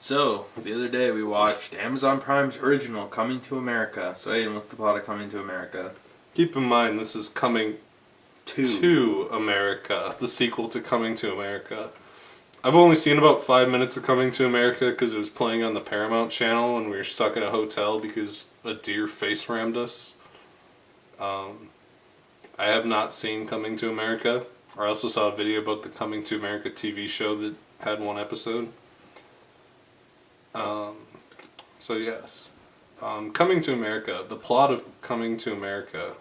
So, the other day we watched Amazon Prime's original, Coming to America. So, Aiden, what's the plot of Coming to America? Keep in mind, this is Coming to America, the sequel to Coming to America. I've only seen about 5 minutes of Coming to America because it was playing on the Paramount channel and we were stuck in a hotel because a deer face rammed us. I have not seen Coming to America. I also saw a video about the Coming to America TV show that had one episode. So yes. Coming to America, the plot of Coming to America.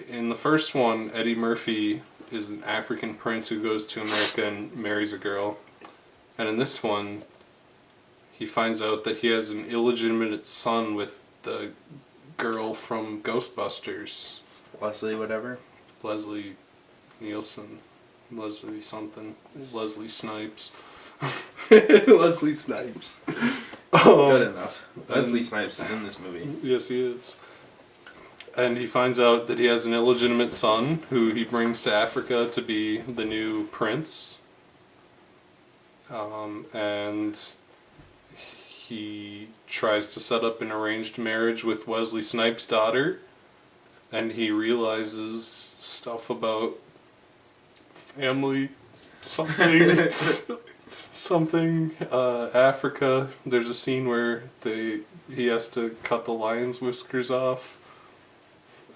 In the first one, Eddie Murphy is an African prince who goes to America and marries a girl. And in this one, he finds out that he has an illegitimate son with the girl from Ghostbusters. Leslie whatever? Leslie Nielsen. Leslie something. Leslie Snipes. Leslie Snipes. Good enough. Leslie Snipes is in this movie. Yes, he is. And he finds out that he has an illegitimate son who he brings to Africa to be the new prince. And he tries to set up an arranged marriage with Wesley Snipes' daughter. And he realizes stuff about family, something, Africa. There's a scene where he has to cut the lion's whiskers off.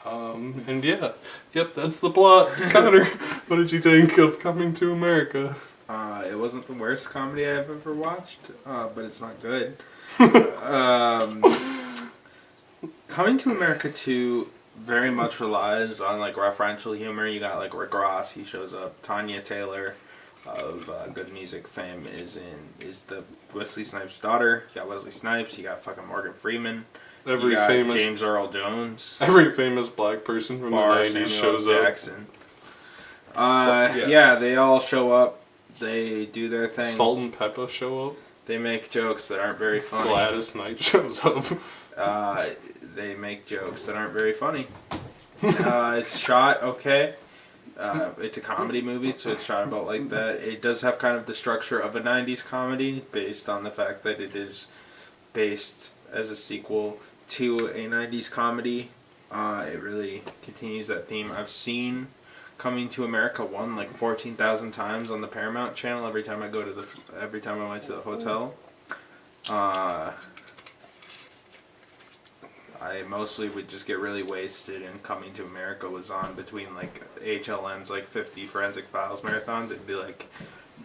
And yeah, yep, that's the plot. Connor, what did you think of Coming to America? It wasn't the worst comedy I've ever watched, but it's not good. Coming to America 2 very much relies on like referential humor. You got like Rick Ross, he shows up. Tanya Taylor of Good Music fame is the Wesley Snipes' daughter. You got Wesley Snipes, you got fucking Morgan Freeman. Every famous James Earl Jones. Every famous black person from the 90s shows Jackson. Yeah, they all show up. They do their thing. Salt and Pepper show up. They make jokes that aren't very funny. Gladys Knight shows up. They make jokes that aren't very funny. It's shot okay. It's a comedy movie, so it's shot about like that. It does have kind of the structure of a 90s comedy based on the fact that it is based as a sequel to a 90s comedy. It really continues that theme. I've seen Coming to America 1 like 14,000 times on the Paramount channel every time I went to the hotel. I mostly would just get really wasted, and Coming to America was on between like HLN's like 50 Forensic Files marathons. It'd be like,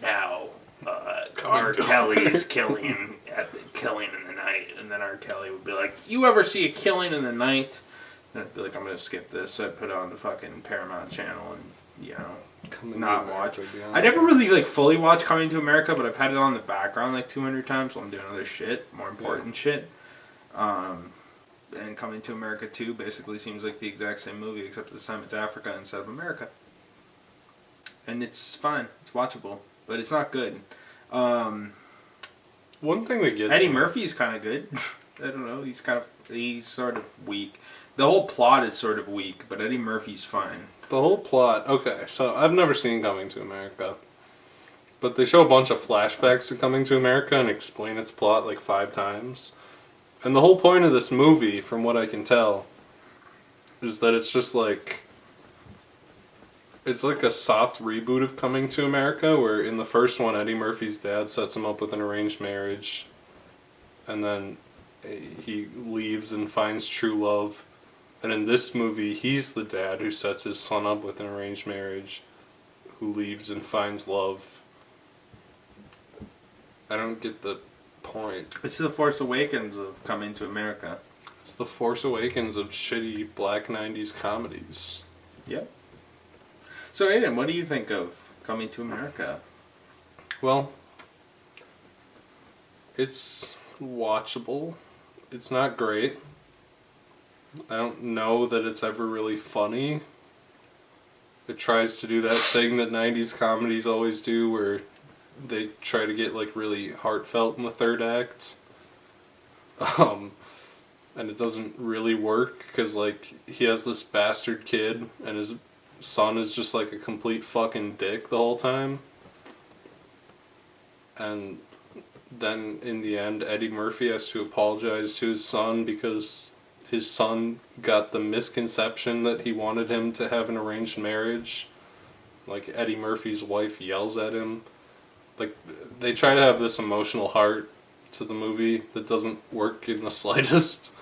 now R. Kelly's killing in the night, and then R. Kelly would be like, you ever see a killing in the night? And I'd be like, I'm gonna skip this. So I'd put it on the fucking Paramount channel and, you know, not watch. I never really like fully watch Coming to America, but I've had it on the background like 200 times while I'm doing other shit, more important shit. And Coming to America 2 basically seems like the exact same movie, except this time it's Africa instead of America. And it's fine. It's watchable. But it's not good. One thing that gets Eddie Murphy's kind of good. I don't know. He's sort of weak. The whole plot is sort of weak, but Eddie Murphy's fine. The whole plot. Okay, so I've never seen Coming to America. But they show a bunch of flashbacks to Coming to America and explain its plot like 5 times. And the whole point of this movie, from what I can tell, is that it's just like... It's like a soft reboot of Coming to America, where in the first one, Eddie Murphy's dad sets him up with an arranged marriage. And then he leaves and finds true love. And in this movie, he's the dad who sets his son up with an arranged marriage, who leaves and finds love. I don't get the point. It's the Force Awakens of Coming to America. It's the Force Awakens of shitty black 90s comedies. Yep. So Aiden, what do you think of Coming to America? Well, it's watchable. It's not great. I don't know that it's ever really funny. It tries to do that thing that 90s comedies always do, where they try to get like really heartfelt in the third act. And it doesn't really work, because like he has this bastard kid and his son is just like a complete fucking dick the whole time. And then in the end, Eddie Murphy has to apologize to his son because his son got the misconception that he wanted him to have an arranged marriage. Like, Eddie Murphy's wife yells at him. Like, they try to have this emotional heart to the movie that doesn't work in the slightest.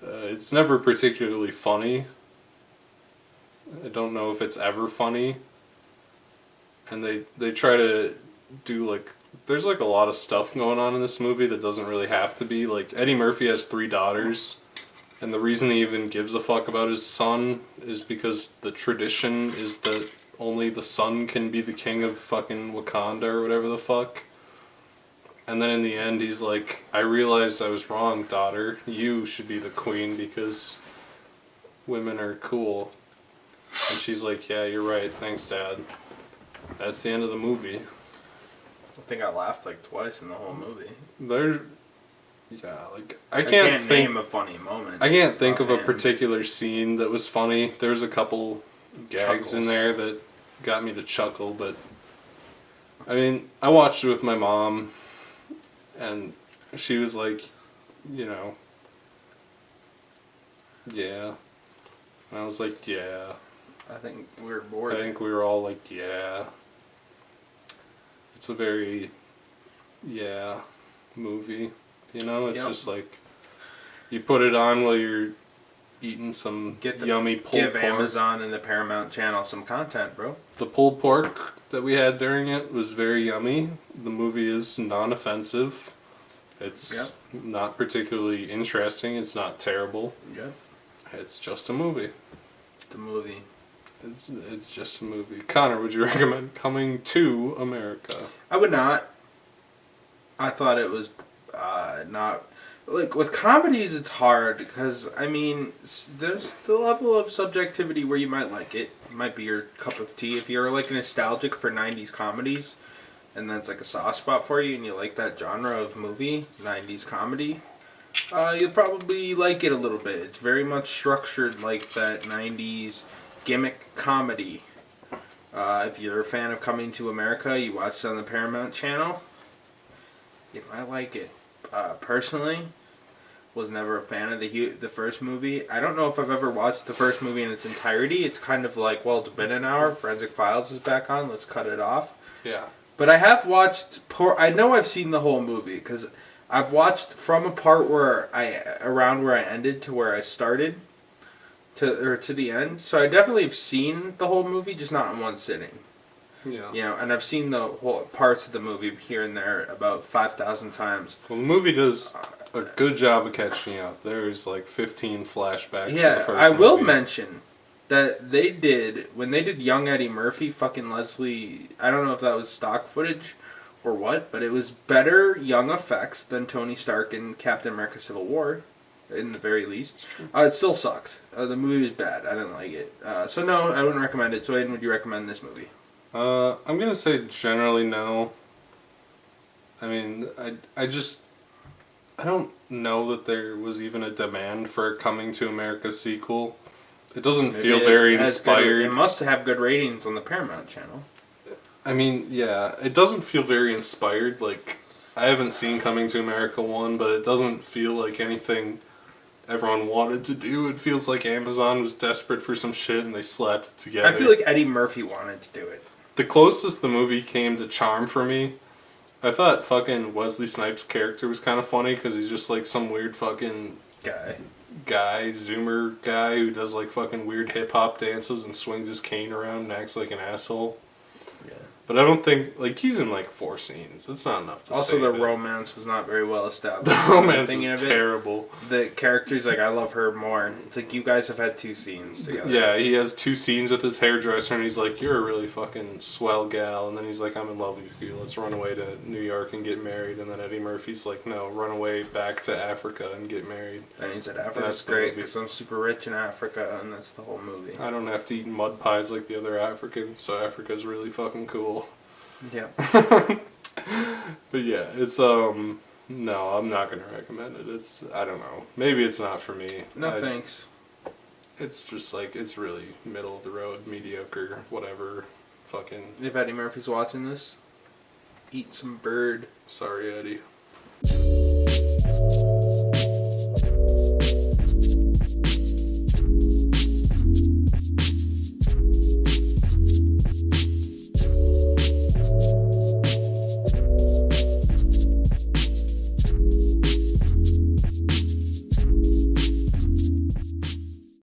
It's never particularly funny. I don't know if it's ever funny. And they try to do, like, there's, like, a lot of stuff going on in this movie that doesn't really have to be. Like, Eddie Murphy has 3 daughters. And the reason he even gives a fuck about his son is because the tradition is that only the son can be the king of fucking Wakanda or whatever the fuck. And then in the end he's like, I realized I was wrong, daughter. You should be the queen because women are cool. And she's like, yeah, you're right. Thanks, Dad. That's the end of the movie. I think I laughed like twice in the whole movie. Yeah, like I can't name a funny moment. I can't think of a particular scene that was funny. There's a couple gags in there that got me to chuckle, but I mean, I watched it with my mom, and she was like, you know, yeah. And I was like, yeah. I think we were bored. I think we were all like, yeah. It's a very, yeah, movie. You know, it's just like, you put it on while you're eating some yummy pulled pork. Give Amazon and the Paramount Channel some content, bro. The pulled pork that we had during it was very yummy. The movie is non-offensive. It's not particularly interesting. It's not terrible. Yep. It's just a movie. It's a movie. It's just a movie. Connor, would you recommend Coming to America? I would not. I thought it was not... Like, with comedies, it's hard, because, I mean, there's the level of subjectivity where you might like it. It might be your cup of tea. If you're, like, nostalgic for 90s comedies, and that's, like, a soft spot for you, and you like that genre of movie, 90s comedy, you'll probably like it a little bit. It's very much structured like that 90s gimmick comedy. If you're a fan of Coming to America, you watch it on the Paramount Channel, you might like it. Personally, was never a fan of the first movie. I don't know if I've ever watched the first movie in its entirety. It's kind of like, well, it's been an hour. Forensic Files is back on. Let's cut it off. Yeah. But I have watched. I know I've seen the whole movie because I've watched from a part around where I ended to where I started, to the end. So I definitely have seen the whole movie, just not in one sitting. Yeah. You know, and I've seen the whole parts of the movie here and there about 5,000 times. Well, the movie does a good job of catching you up. There's like 15 flashbacks in the first movie. I will mention that when they did young Eddie Murphy, fucking Leslie, I don't know if that was stock footage or what, but it was better young effects than Tony Stark in Captain America Civil War, in the very least. It still sucked. The movie was bad. I didn't like it. So no, I wouldn't recommend it. So Aiden, would you recommend this movie? I'm gonna say generally no. I mean, I don't know that there was even a demand for a Coming to America sequel. It doesn't feel very inspired. It must have good ratings on the Paramount Channel. I mean, yeah, it doesn't feel very inspired. Like, I haven't seen Coming to America 1, but it doesn't feel like anything everyone wanted to do. It feels like Amazon was desperate for some shit and they slapped it together. I feel like Eddie Murphy wanted to do it. The closest the movie came to charm for me, I thought fucking Wesley Snipes' character was kind of funny because he's just like some weird fucking Zoomer guy who does like fucking weird hip hop dances and swings his cane around and acts like an asshole. Yeah. But I don't think, like, he's in like 4 scenes. It's not enough to Also, the romance was not very well established. The romance is terrible. The character's like, I love her more. It's like, you guys have had 2 scenes together. Yeah, he has 2 scenes with his hairdresser, and he's like, you're a really fucking swell gal. And then he's like, I'm in love with you. Let's run away to New York and get married. And then Eddie Murphy's like, no, run away back to Africa and get married. And he said, Africa's great because I'm super rich in Africa, and that's the whole movie. I don't have to eat mud pies like the other Africans, so Africa's really fucking cool. Yeah. But yeah, it's no, I'm not gonna recommend it. It's, I don't know, maybe it's not for me. No thanks. It's just like, it's really middle of the road, mediocre, whatever. Fucking. If Eddie Murphy's watching this, eat some bird. Sorry, Eddie.